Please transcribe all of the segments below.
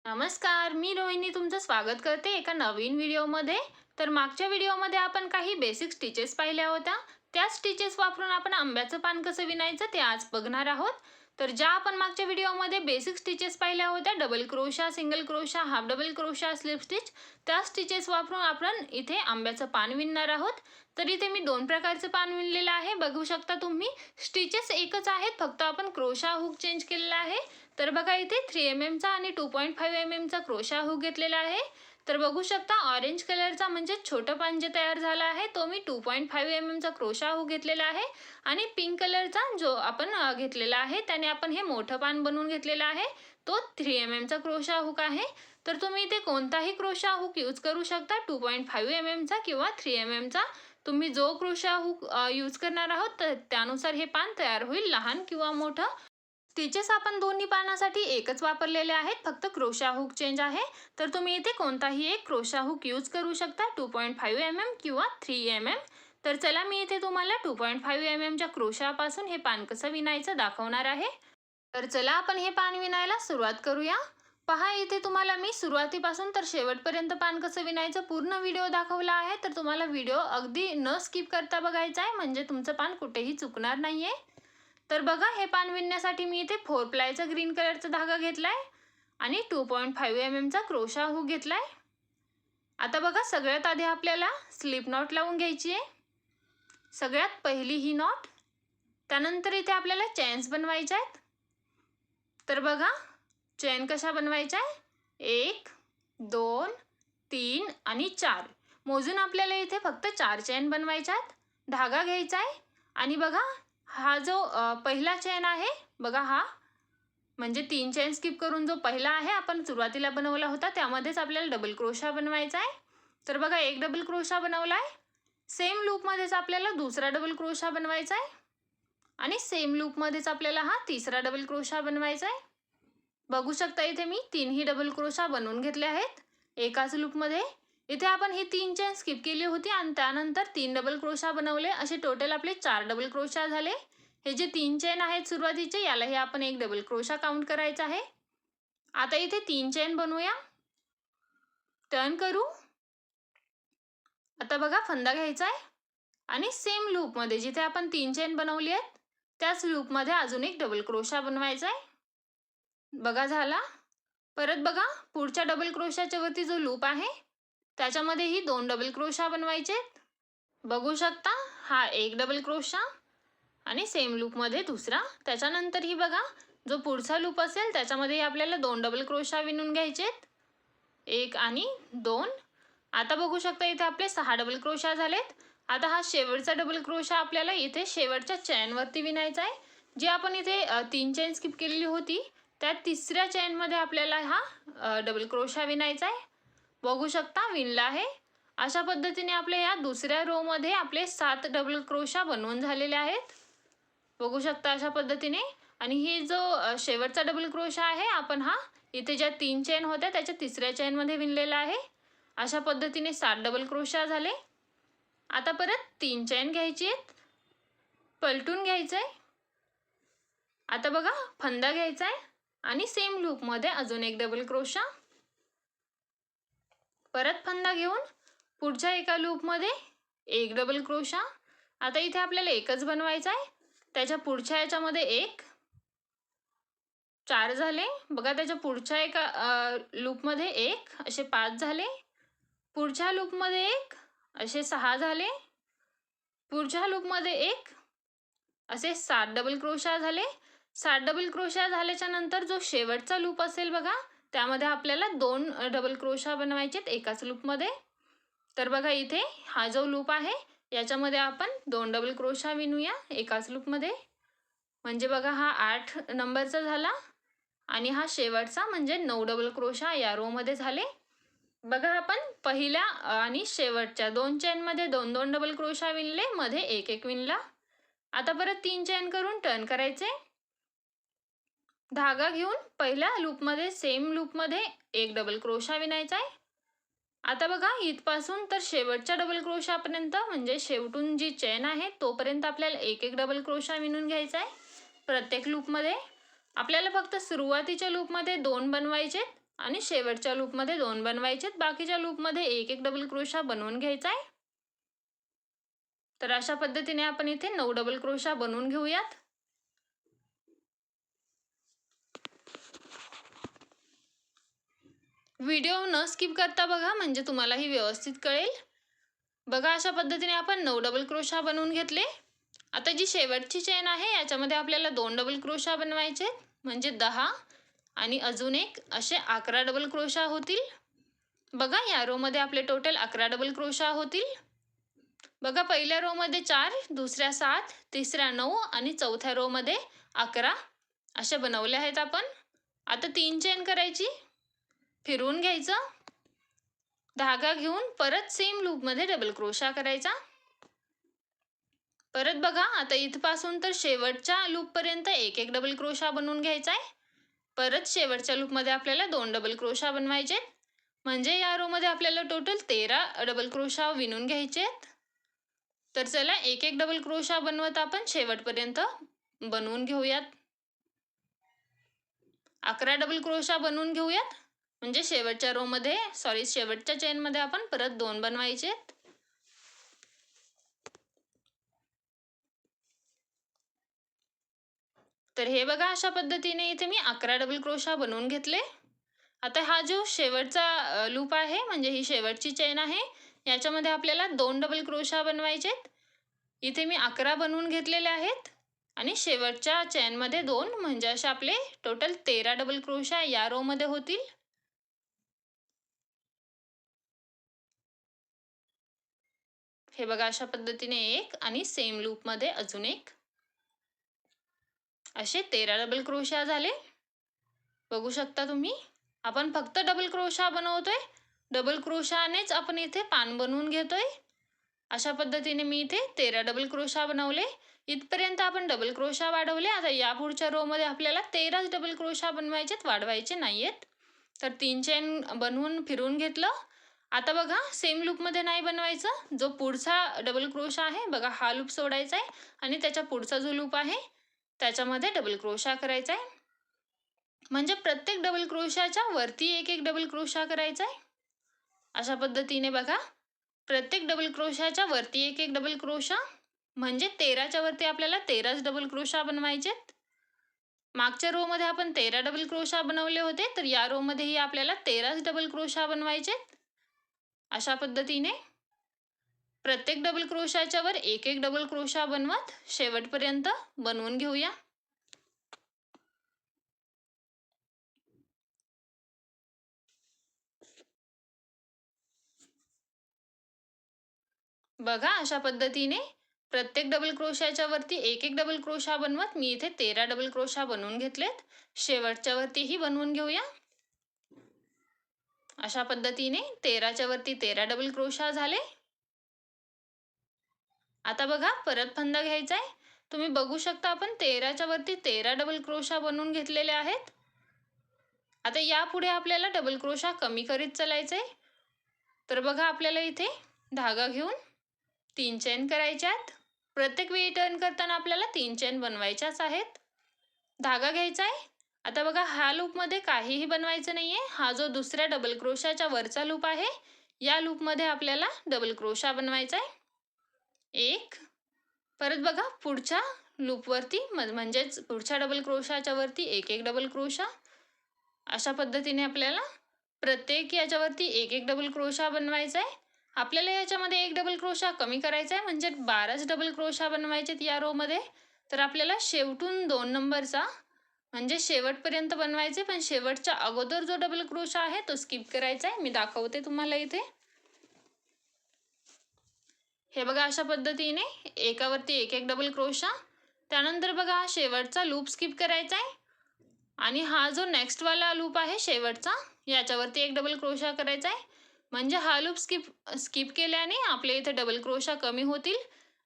नमस्कार, मी रोहिणी तुमचं स्वागत करते एका नवीन व्हिडिओमध्ये. तर मागच्या व्हिडिओमध्ये आपण काही बेसिक स्टिचेस पाहिल्या होत्या. त्या स्टिचेस वापरून आपण आंब्याचं पान कसं विणायचं ते आज बघणार आहोत. तर ज्या आपण मागच्या व्हिडिओमध्ये बेसिक स्टिचेस पाहिल्या होत्या, double crochet, single crochet, half double crochet, slip stitch, त्या स्टिचेस वापरून आपण इथे आंब्याचं पान विणणार आहोत. तर इथे मी दोन प्रकारचं पान विणलेलं आहे, बघू शकता तुम्ही. स्टिचेस एकच आहेत, फक्त आपण क्रोशा हुक चेंज केलेला आहे. तर बघा इथे 3 mm चा आणि 2.5 mm चा क्रोशा हुक घेतलेला आहे. तर बघू शकता ऑरेंज कलरचा म्हणजे छोटं पान जे तयार झालं आहे तो मी 2.5 mm चा क्रोशा हुक घेतलेला आहे. आणि पिंक कलरचा जो आपण घेतलेला आहे त्याने आपण हे मोठं पान बनवून घेतलेला आहे, तो 3 mm चा क्रोशा हुक आहे. तर तुम्ही इथे कोणताही क्रोशा हुक यूज करू शकता, 2.5 mm चा किंवा 3 mm चा. तुम्ही जो क्रोशा हुक यूज करणार आहोत तर त्यानुसार हे पान तयार होईल, लहान किंवा मोठं. स्टिचेस आपण दोन्ही पानासाठी एकच वापरलेले आहेत, फक्त क्रोशा हुक चेंज आहे. तर तुम्ही इथे कोणताही एक क्रोशा हुक यूज करू शकता, 2.5 mm किंवा 3 mm. तर चला मी इथे तुम्हाला 2.5 mm च्या क्रोशापासून हे पान कसं विणायचं दाखवणार आहे. तर चला आपण हे पान विणायला सुरुवात करूया. पहा इथे तुम्हाला मी सुरुवातीपासून तर शेवटपर्यंत पान कसं विणायचं पूर्ण व्हिडिओ दाखवला आहे. तर तुम्हाला व्हिडिओ अगदी न स्किप करता बघायचा आहे, म्हणजे तुमचं पान कुठेही चुकणार नाहीये. तर बघा हे पान विणण्यासाठी मी इथे 4 प्लायचा ग्रीन कलरचा धागा घेतलाय आणि 2.5 mm चा क्रोशा हुक घेतलाय. आता बघा सगळ्यात आधी आपल्याला स्लिप नॉट लावून घ्यायची आहे. सगळ्यात पहिली ही नॉट. त्यानंतर इथे आपल्याला चेन्स बनवायच्या आहेत. तर बघा चेन कशा बनवायच्या आहे, 1 2 3 आणि 4 मोजून आपल्याला इथे फक्त 4 चेन बनवायच्या आहेत. धागा घ्यायचा आहे आणि बघा हा जो पहिला चेन आहे बघा, हा म्हणजे 3 चेन स्किप करून जो पहिला आहे आपण सुरुवातीला बनवला होता त्यामध्येच आपल्याला डबल क्रोशा बनवायचा आहे. तर बघा एक डबल क्रोशा बनवलाय. सेम लूपमध्येच आपल्याला दुसरा डबल क्रोशा बनवायचा आहे आणि सेम लूपमध्येच आपल्याला हा तिसरा डबल क्रोशा बनवायचा आहे. बघू शकता इथे मी 3ही डबल क्रोशा बनवून घेतले आहेत एकाच लूपमध्ये. इथे आपण ही 3 चेन स्किप केली होती आणि त्यानंतर 3 डबल क्रोशा बनवले, असे टोटल आपले 4 डबल क्रोशा झाले. हे जे 3 चेन आहेत सुरुवातीचे यालाही आपण एक डबल क्रोशा काउंट करायचा आहे. आता इथे 3 चेन बनवूया, टर्न करू. आता बघा फंदा घ्यायचा आहे आणि सेम लूपमध्ये जिथे आपण 3 चेन बनवली आहेत त्याच लूपमध्ये अजून एक डबल क्रोशा बनवायचा आहे. बघा झाला. परत बघा पुढच्या डबल क्रोशाच्या वरती जो लूप आहे त्याच्यामध्येही 2 डबल क्रोशा बनवायचे. बघू शकता हा एक डबल क्रोशा आणि सेम लूपमध्ये दुसरा. त्याच्यानंतर ही बघा जो पुढचा लूप असेल त्याच्यामध्ये आपल्याला 2 डबल क्रोशा विणून घ्यायचे, 1 आणि 2. आता बघू शकता इथे आपले 6 डबल क्रोशा झालेत. आता हा शेवटचा डबल क्रोशा आपल्याला इथे शेवटच्या चेनवरती विणायचा आहे. जी आपण इथे 3 चेन स्किप केलेली होती त्या तिसऱ्या चेनमध्ये आपल्याला हा डबल क्रोशा विणायचा आहे. बघू शकता विणला आहे. अशा पद्धतीने आपल्या या दुसऱ्या रो मध्ये आपले 7 डबल क्रोशा बनवून झालेले आहेत. बघू शकता अशा पद्धतीने. आणि ही जो शेवटचा डबल क्रोशा आहे आपण हा इथे ज्या 3 चेन होत्या त्याच्या तिसऱ्या चेनमध्ये विणलेला आहे. अशा पद्धतीने 7 डबल क्रोशा झाले. आता परत 3 चेन घ्यायची आहेत, पलटून घ्यायचंय. आता बघा फंदा घ्यायचा आहे आणि सेम लूपमध्ये अजून एक डबल क्रोशा. परत फंदा घेऊन पुढच्या एका लूपमध्ये एक डबल क्रोशा. आता इथे आपल्याला एकच बनवायचा आहे. त्याच्या पुढच्या याच्यामध्ये एक, 4 झाले. बघा त्याच्या पुढच्या एका लूपमध्ये एक, असे 5 झाले. पुढच्या लूपमध्ये एक, असे 6 झाले. पुढच्या लूपमध्ये एक, असे 7 डबल क्रोशा झाले. 7 डबल क्रोशा झाल्याच्या नंतर जो शेवटचा लूप असेल बघा त्यामध्ये आपल्याला 2 डबल क्रोशा बनवायचे एकाच लूपमध्ये. तर बघा इथे हा जो लूप आहे याच्यामध्ये आपण 2 डबल क्रोशा विणूया एकाच लूपमध्ये. म्हणजे बघा हा 8 नंबरचा झाला आणि हा शेवटचा म्हणजे 9 डबल क्रोशा या रो मध्ये झाले. बघा आपण पहिल्या आणि शेवटच्या 2 चेनमध्ये 2-2 डबल क्रोशा विणले, मध्ये एक एक विणला. आता परत 3 चेन करून टर्न करायचे. धागा घेऊन पहिल्या लूपमध्ये सेम लूपमध्ये एक डबल क्रोशा विणायचा आहे. आता बघा इथपासून तर शेवटच्या डबल क्रोशापर्यंत म्हणजे शेवटून जी चेन आहे तोपर्यंत आपल्याला एक एक डबल क्रोशा विणून घ्यायचा आहे प्रत्येक लूपमध्ये. आपल्याला फक्त सुरुवातीच्या लूपमध्ये 2 बनवायचे आणि शेवटच्या लूपमध्ये 2 बनवायचे. बाकीच्या लूपमध्ये एक एक डबल क्रोशा बनवून घ्यायचा आहे. तर अशा पद्धतीने आपण इथे 9 डबल क्रोशा बनवून घेऊयात. व्हिडिओ न स्किप करता बघा, म्हणजे तुम्हालाही व्यवस्थित कळेल. बघा, अशा पद्धतीने आपण 9 डबल क्रोशा बनवून घेतले. आता जी शेवटची चेन आहे याच्यामध्ये आपल्याला 2 डबल क्रोशा बनवायचे, म्हणजे 10 आणि अजून एक असे 11 डबल क्रोशा होतील. बघा, या रो मध्ये आपले टोटल 11 डबल क्रोशा होतील. बघा, पहिल्या रो मध्ये 4, दुसऱ्या 7, तिसऱ्या 9 आणि चौथ्या रो मध्ये 11 असे बनवले आहेत आपण. आता 3 चेन करायची, फिरवून घ्यायचं, धागा घेऊन परत सेम लूप मध्ये डबल क्रोशा करायचा. परत बघा, आता इथपासून तर शेवटच्या लूप पर्यंत एक एक डबल क्रोशा बनवून घ्यायचा आहे. परत शेवटच्या लूप मध्ये आपल्याला 2 डबल क्रोशा बनवायचे, म्हणजे या रो मध्ये आपल्याला टोटल 13 डबल क्रोशा विणून घ्यायचे. तर चला, एक एक डबल क्रोशा बनवत आपण शेवटपर्यंत बनवून घेऊयात. 11 डबल क्रोशा बनवून घेऊयात, म्हणजे शेवटच्या रो मध्ये शेवटच्या चेन मध्ये आपण परत 2 बनवायचे. तर हे बघा, अशा पद्धतीने इथे मी 11 डबल क्रोशा बनवून घेतले. आता हा जो शेवटचा लूप आहे, म्हणजे ही शेवटची चेन आहे, याच्यामध्ये आपल्याला 2 डबल क्रोशा बनवायचे. इथे मी 11 बनवून घेतलेले आहेत आणि शेवटच्या चेन मध्ये 2, म्हणजे असे आपले टोटल 13 डबल क्रोशा या रो मध्ये होतील. हे बघा, अशा पद्धतीने एक आणि सेम लूप मध्ये अजून एक असे 13 डबल क्रोशा झाले. बघू शकता तुम्ही, आपण फक्त डबल क्रोशा बनवतोय, डबल क्रोशानेच आपण इथे पान बनवून घेतोय. अशा पद्धतीने मी इथे 13 डबल क्रोशा बनवले. इथपर्यंत आपण डबल क्रोशा वाढवले. आता या पुढच्या रो मध्ये आपल्याला 13 डबल क्रोशा बनवायचेत, वाढवायचे नाहीयेत. तर 3 चेन बनवून फिरवून घेतलं. आता बघा, सेम लूप मध्ये नाही बनवायचं. जो पुढचा डबल क्रोशा आहे बघा, हा लूप सोडायचा आहे आणि त्याच्या पुढचा जो लूप आहे त्याच्यामध्ये डबल क्रोशा करायचा आहे. म्हणजे प्रत्येक डबल क्रोशाच्या वरती एक एक डबल क्रोशा करायचा आहे. अशा पद्धतीने बघा, प्रत्येक डबल क्रोशाच्या वरती एक एक डबल क्रोशा, म्हणजे 13च्या वरती आपल्याला 13 डबल क्रोशा बनवायचे. मागच्या रो मध्ये आपण 13 डबल क्रोशा बनवले होते, तर या रो मध्येही आपल्याला 13 डबल क्रोशा बनवायचे. अशा पद्धतीने प्रत्येक डबल क्रोशाच्या वर एक एक डबल क्रोशा बनवत शेवटपर्यंत बनवून घेऊया. बघा, अशा पद्धतीने प्रत्येक डबल क्रोशाच्या वरती एक एक डबल क्रोशा बनवत मी इथे 13 डबल क्रोशा बनवून घेतलेत. शेवटच्या वरतीही बनवून घेऊया. अशा पद्धतीने 13च्या वरती 13 डबल क्रोशा झाले. आता बघा, परत फंदा घ्यायचा आहे. तुम्ही बघू शकता, आपण 13च्या वरती 13 डबल क्रोशा बनवून घेतलेले आहेत. आता यापुढे आपल्याला डबल क्रोशा कमी करीत चालायचंय. तर बघा, आपल्याला इथे धागा घेऊन 3 चेन करायच्यात. प्रत्येक वेळी टर्न करताना आपल्याला 3 चेन बनवायच्याच आहेत. धागा घ्यायचा आहे. आता बघा, हा लूप मध्ये काहीही बनवायचं नाहीये. हा जो दुसऱ्या डबल क्रोशाच्या वरचा लूप आहे, या लूप मध्ये आपल्याला डबल क्रोशा बनवायचा आहे. एक, परत बघा पुढच्या लूप वरती, म्हणजेच पुढच्या डबल क्रोशाच्या वरती एक एक डबल क्रोशा. अशा पद्धतीने आपल्याला प्रत्येक याच्यावरती एक एक डबल क्रोशा बनवायचा आहे. आपल्याला याच्यामध्ये एक डबल क्रोशा कमी करायचा आहे, म्हणजे 12 डबल क्रोशा बनवायचे या रो मध्ये. तर आपल्याला शेवटून 2 नंबरचा, म्हणजे शेवटपर्यंत बनवायचे, पण शेवटच्या अगोदर जो डबल क्रोशा आहे तो स्किप करायचा आहे. मी दाखवते तुम्हाला इथे. हे बघा, अशा पद्धतीने एकावरती एक एक डबल क्रोशा. त्यानंतर बघा, शेवटचा लूप स्किप करायचा आहे आणि हा जो नेक्स्ट वाला लूप आहे शेवटचा, याच्यावरती एक डबल क्रोशा करायचा आहे. म्हणजे हा लूप स्किप केल्याने आपल्या इथे डबल क्रोशा कमी होतील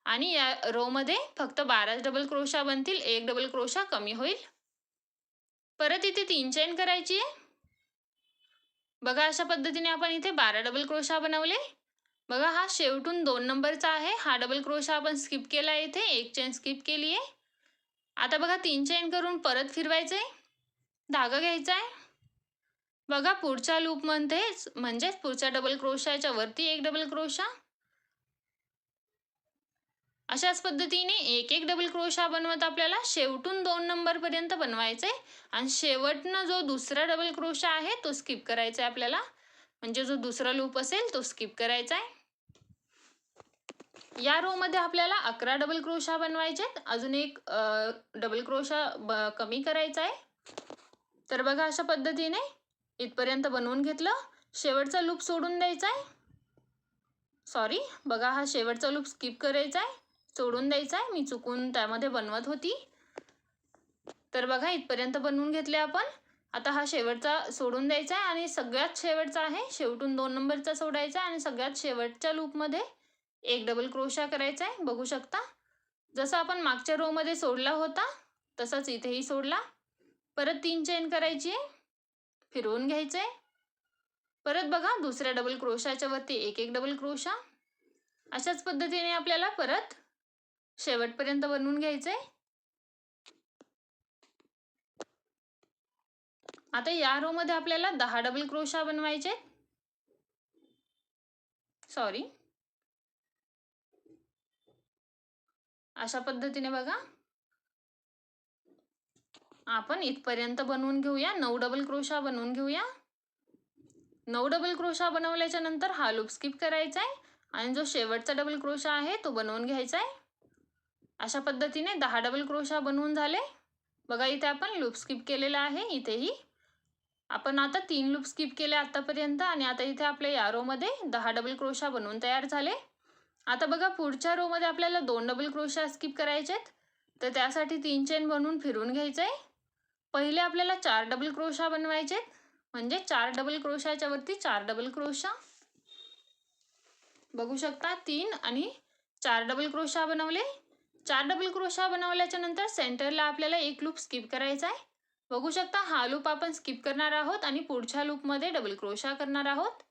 आणि या रो मध्ये फक्त 12 डबल क्रोशा बनतील, एक डबल क्रोशा कमी होईल. परत इथे 3 चेन करायची आहे. बघा, अशा पद्धतीने आपण इथे 12 डबल क्रोशा बनवले. बघा, हा शेवटून 2 नंबरचा आहे. हा डबल क्रोशा आपण स्किप केला, इथे एक चेन स्किप केली आहे. आता बघा, 3 चेन करून परत फिरवायचंय. धागा घ्यायचा आहे. बघा पुढच्या लूपमध्येच म्हणजेच पुढच्या डबल क्रोशाच्या वरती एक डबल क्रोशा, अशाच पद्धतीने एक एक डबल क्रोशा बनवत आपल्याला शेवटून 2 नंबर पर्यंत बनवायचे आणि शेवटनं जो दुसरा डबल क्रोशा आहे तो स्किप करायचा आहे आपल्याला, म्हणजे जो दुसरा लूप असेल तो स्किप करायचा आहे. या रो मध्ये आपल्याला 11 डबल क्रोशा बनवायचे, अजून एक डबल क्रोशा कमी करायचा आहे. तर बघा अशा पद्धतीने इथपर्यंत बनवून घेतलं. शेवटचा लूप सोडून द्यायचा आहे. सॉरी, बघा हा शेवटचा लूप स्किप करायचा आहे, सोडून द्यायचा आहे. मी चुकून त्यामध्ये बनवत होती. तर बघा इथपर्यंत बनवून घेतले आपण. आता हा शेवटचा सोडून द्यायचा आहे आणि सगळ्यात शेवटचा आहे, शेवटून 2 नंबरचा सोडायचा आणि सगळ्यात शेवटच्या लूपमध्ये एक डबल क्रोशा करायचा आहे. बघू शकता जसं आपण मागच्या रो मध्ये सोडला होता तसंच इथेही सोडला. परत 3 चेन करायची आहे, फिरवून घ्यायचं आहे. परत बघा दुसऱ्या डबल क्रोशाच्या वरती एक एक डबल क्रोशा. अशाच पद्धतीने आपल्याला परत शेवटपर्यंत बनवून घ्यायचं आहे. आता या रो मध्ये आपल्याला 10 डबल क्रोशा बनवायचे. सॉरी, अशा पद्धतीने बघा आपण इथपर्यंत बनवून घेऊया. 9 डबल क्रोशा बनवून घेऊया. 9 डबल क्रोशा बनवल्याच्या नंतर हा लूप स्किप करायचा आहे आणि जो शेवटचा डबल क्रोशा आहे तो बनवून घ्यायचा आहे. अशा पद्धतीने 10 डबल क्रोशा बनवून झाले. बघा इथे आपण लूप स्किप केलेला आहे. इथेही आपण आता 3 लूप स्किप केले आतापर्यंत आणि आता इथे आपल्या या रो मध्ये 10 डबल क्रोशा बनवून तयार झाले. आता बघा पुढच्या रो मध्ये आपल्याला 2 डबल क्रोशा स्किप करायचेत, तर त्यासाठी 3 चेन बनवून फिरवून घ्यायचंय. पहिले आपल्याला 4 डबल क्रोशा बनवायचे, म्हणजे 4 डबल क्रोशाच्या वरती 4 डबल क्रोशा. बघू शकता 3 आणि 4 डबल क्रोशा बनवले. 4 डबल क्रोशा बनवल्याच्या नंतर सेंटरला आपल्याला एक लूप स्किप करायचा आहे. बघू शकता हा लूप आपण स्किप करणार आहोत आणि पुढच्या लूप मध्ये डबल क्रोशा करणार आहोत.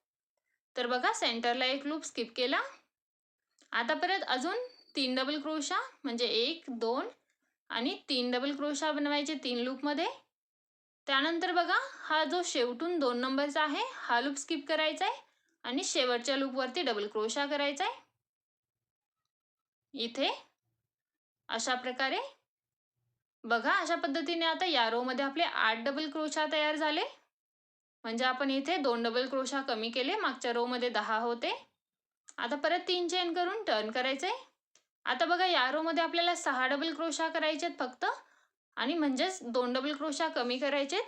तर बघा सेंटरला एक लूप स्किप केला. आता परत अजून 3 डबल क्रोशा, म्हणजे 1 2 आणि 3 डबल क्रोशा बनवायचे 3 लूप मध्ये. त्यानंतर बघा हा जो शेवटून 2 नंबरचा आहे हा लूप स्किप करायचा आहे आणि शेवटच्या लूप वरती डबल क्रोशा करायचा आहे. इथे अशा प्रकारे बघा अशा पद्धतीने आता या रो मध्ये आपले 8 डबल क्रोशा तयार झाले. म्हणजे आपण इथे 2 डबल क्रोशा कमी केले, मागच्या रो मध्ये 10 होते. आता परत 3 चेन करून टर्न करायचे. आता बघा या रो मध्ये आपल्याला 6 डबल क्रोशा करायचे फक्त, आणि म्हणजेच 2 डबल क्रोशा कमी करायचे.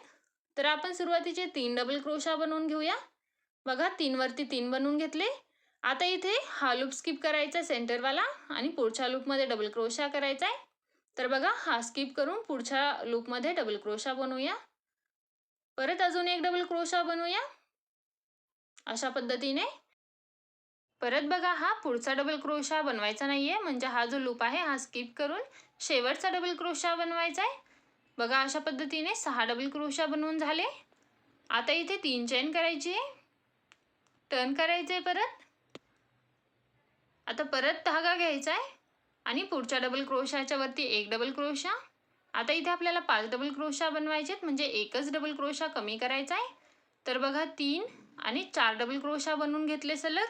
तर आपण सुरुवातीचे 3 डबल क्रोशा बनवून घेऊया. बघा 3 वरती 3 बनवून घेतले. आता इथे हा लूप स्किप करायचा सेंटरवाला आणि पुढच्या लूप मध्ये डबल क्रोशा करायचा आहे. तर बघा हा स्किप करून पुढच्या लूप मध्ये डबल क्रोशा बनवूया. परत अजून एक डबल क्रोशा बनवूया अशा पद्धतीने. परत बघा हा पुढचा डबल क्रोशा बनवायचा नाहीये, म्हणजे हा जो लूप आहे हा स्किप करून शेवटचा डबल क्रोशा बनवायचा आहे. बघा अशा पद्धतीने 6 डबल क्रोशा बनवून झाले. आता इथे 3 चेन करायची आहे, टर्न करायचे. परत आता परत धागा घ्यायचा आहे आणि पुढच्या डबल क्रोशाच्या वरती एक डबल क्रोशा. आता इथे आपल्याला 5 डबल क्रोशा बनवायचे, म्हणजे एकच डबल क्रोशा कमी करायचा आहे. तर बघा 3 आणि 4 डबल क्रोशा बनवून घेतले सलग.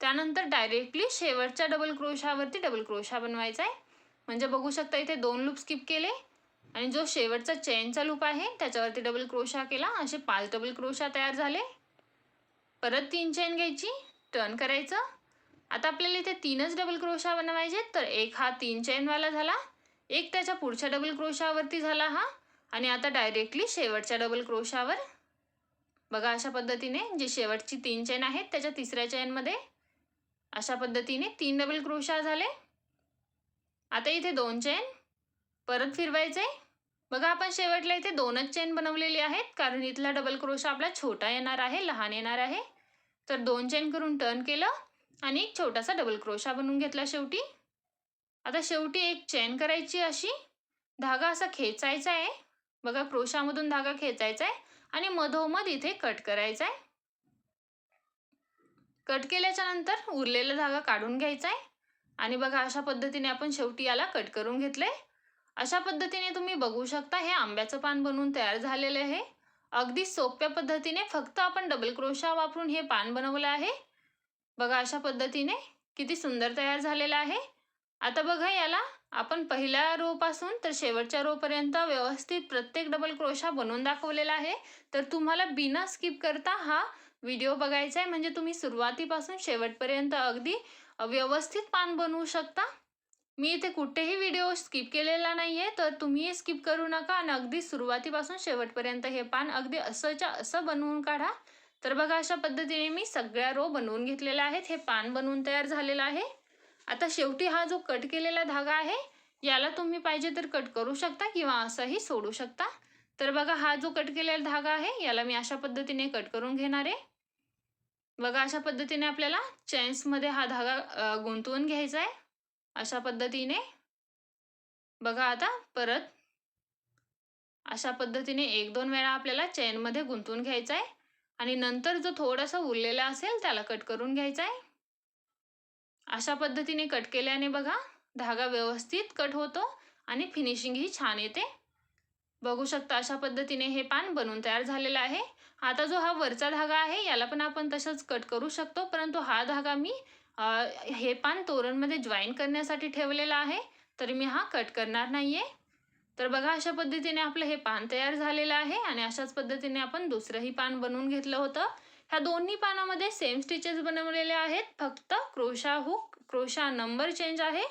त्यानंतर डायरेक्टली शेवटच्या डबल क्रोशावरती डबल क्रोशा बनवायचा आहे. म्हणजे बघू शकता इथे 2 लूप स्किप केले आणि जो शेवटचा चेनचा लूप आहे त्याच्यावरती डबल क्रोशा केला. असे 5 डबल क्रोशा तयार झाले. परत 3 चेन घ्यायची, टर्न करायचं. आता आपल्याला इथे 3च डबल क्रोशा बनवायचे, तर एक हा 3 चेनवाला झाला, एक त्याच्या पुढच्या डबल क्रोशावरती झाला हा, आणि आता डायरेक्टली शेवटच्या डबल क्रोशावर. बघा अशा पद्धतीने जी शेवटची 3 चेन आहेत त्याच्या तिसऱ्या चेनमध्ये अशा पद्धतीने 3 डबल क्रोशा झाले. आता इथे 2 चेन परत फिरवायचे. बघा आपण शेवटला इथे 2च चेन बनवलेली आहेत, कारण इथला डबल क्रोशा आपला छोटा येणार आहे, लहान येणार आहे. तर 2 चेन करून टर्न केलं आणि एक छोटासा डबल क्रोशा बनवून घेतला शेवटी. आता शेवटी एक चेन करायची, अशी धागा असा खेचायचा आहे. बघा क्रोशामधून धागा खेचायचा आहे आणि मधोमध इथे कट करायचा आहे. कट केल्याच्या नंतर उरलेला धागा काढून घ्यायचा आहे आणि बघा अशा पद्धतीने आपण शेवटी याला कट करून घेतले. अशा पद्धतीने तुम्ही बघू शकता हे आंब्याचं पान बनवून तयार झालेले आहे. अगदी सोप्या पद्धतीने फक्त आपण डबल क्रोशा वापरून हे पान बनवलं आहे. बघा अशा पद्धतीने किती सुंदर तयार झालेलं आहे. आता बघा याला आपण पहिल्या रो पासून तर शेवटच्या रो पर्यंत व्यवस्थित प्रत्येक डबल क्रोशा बनवून दाखवलेला आहे. तर तुम्हाला बिना स्किप करता हा व्हिडिओ बघायचा आहे, म्हणजे तुम्ही सुरुवातीपासून शेवटपर्यंत अगदी व्यवस्थित पान बनवू शकता. मी इथे कुठेही व्हिडिओ स्किप केलेला नाहीये, तर तुम्ही स्किप करू नका आणि अगदी सुरुवातीपासून शेवटपर्यंत हे पान अगदी असंच्या असं बनवून काढा. तर बघा अशा पद्धतीने मी सगळ्या रो बनवून घेतलेल्या आहेत. हे पान बनवून तयार झालेलं आहे. आता शेवटी हा जो कट केलेला धागा आहे, याला तुम्ही पाहिजे तर कट करू शकता किंवा असंही सोडू शकता. तर बघा हा जो कट केलेला धागा आहे, याला मी अशा पद्धतीने कट करून घेणार आहे. बघा अशा पद्धतीने आपल्याला चेन्समध्ये हा धागा गुंतवून घ्यायचा आहे. अशा पद्धतीने बघा आता परत अशा पद्धतीने 1-2 वेळा आपल्याला चेनमध्ये गुंतवून घ्यायचा आहे आणि नंतर जो थोडासा उरलेला असेल त्याला कट करून घ्यायचा आहे. अशा पद्धतीने कट केल्याने बघा धागा व्यवस्थित कट होतो आणि फिनिशिंग ही छान येते. बघू शकता अशा पद्धतीने हे पान बनवून तयार झालेलं आहे. आता जो हा वरचा धागा आहे याला पण आपण तसंच कट करू शकतो, परंतु हा धागा मी हे पान तोरणमध्ये जॉईन करण्यासाठी ठेवलेला आहे, तर मी हा कट करणार नाहीये. तर बघा अशा पद्धतीने आपलं हे पान तयार झालेलं आहे आणि अशाच पद्धतीने आपण दुसरंही पान बनवून घेतलं होतं. ह्या दोन्ही पानामध्ये सेम स्टिचेस बनवलेले आहेत, फक्त crochet hook, crochet number change आहे.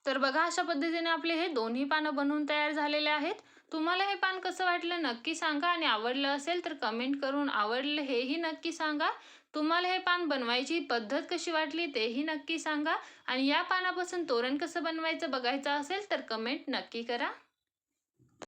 तर बघा अशा पद्धतीने आपले हे दोन्ही पानं बनवून तयार झालेले आहेत. तुम्हाला हे पान कसं वाटलं नक्की सांगा आणि आवडलं असेल तर कमेंट करून आवडलं हेही नक्की सांगा. तुम्हाला हे पान बनवायची पद्धत कशी वाटली तेही नक्की सांगा आणि या पानापासून तोरण कसं बनवायचं बघायचं असेल तर कमेंट नक्की करा.